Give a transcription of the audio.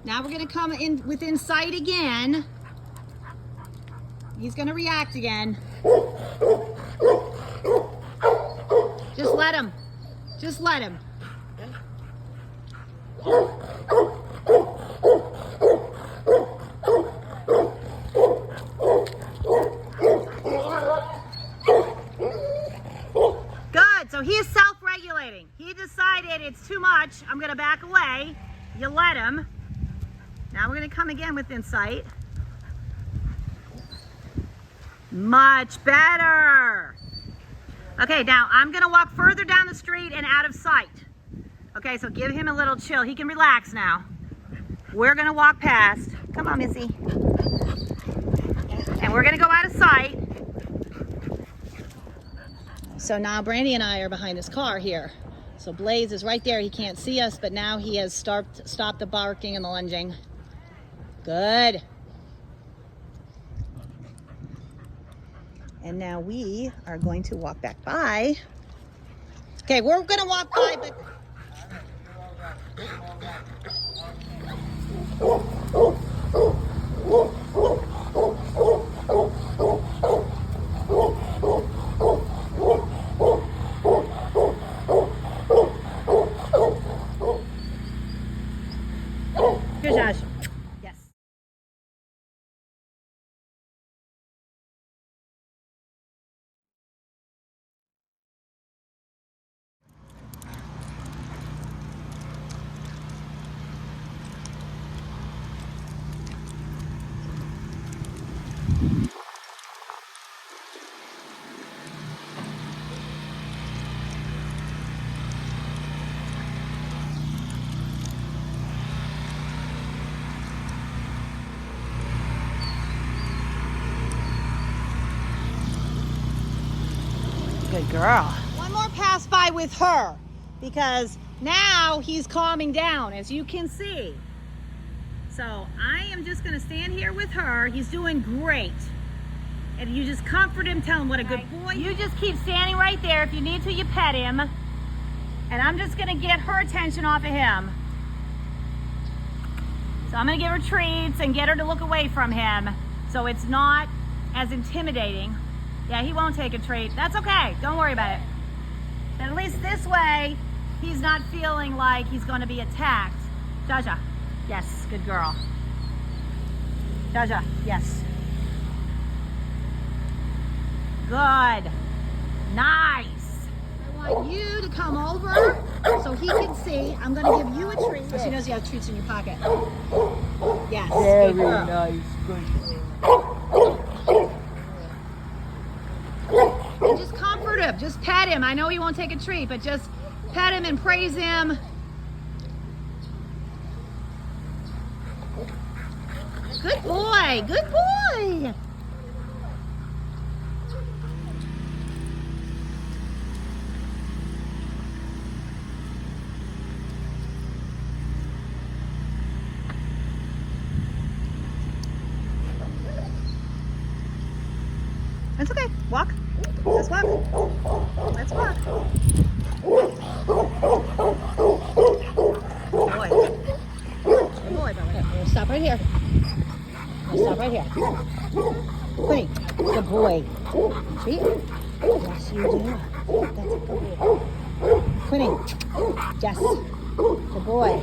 Now we're gonna come in within sight again. He's gonna react again. Just let him. Just let him. Good, so he is self-regulating. He decided it's too much, I'm gonna back away. You let him. Now we're gonna come again within sight. Much better. Okay, now I'm gonna walk further down the street and out of sight. Okay, so give him a little chill. He can relax now. We're gonna walk past. Come on, Missy. And we're gonna go out of sight. So now Brandy and I are behind this car here. So Blaze is right there. He can't see us, but now he has stopped the barking and the lunging. Good. And now we are going to walk back by. Okay, we're gonna walk by, but... Good, Josh. Yes. Good girl. One more pass by with her because now he's calming down, as you can see. So I am just gonna stand here with her. He's doing great. And you just comfort him, tell him what a good boy. You just keep standing right there. If you need to, you pet him. And I'm just gonna get her attention off of him. So I'm gonna give her treats and get her to look away from him so it's not as intimidating. Yeah, he won't take a treat. That's okay. Don't worry about it. But at least this way, he's not feeling like he's going to be attacked. Jaja. Yes, good girl. Jaja. Yes. Good. Nice. I want you to come over so he can see. I'm going to give you a treat. So she knows you have treats in your pocket. Yes. Very nice. Good. And just comfort him, just pet him. I know he won't take a treat, but just pet him and praise him. Good boy, good boy. It's okay, walk. Let's walk. Let's walk. Good boy. Good boy, brother. We'll stop right here. We'll stop right here. Quinny, good boy. See? Yes, you do. That's a good boy. Quinny, yes. Good boy.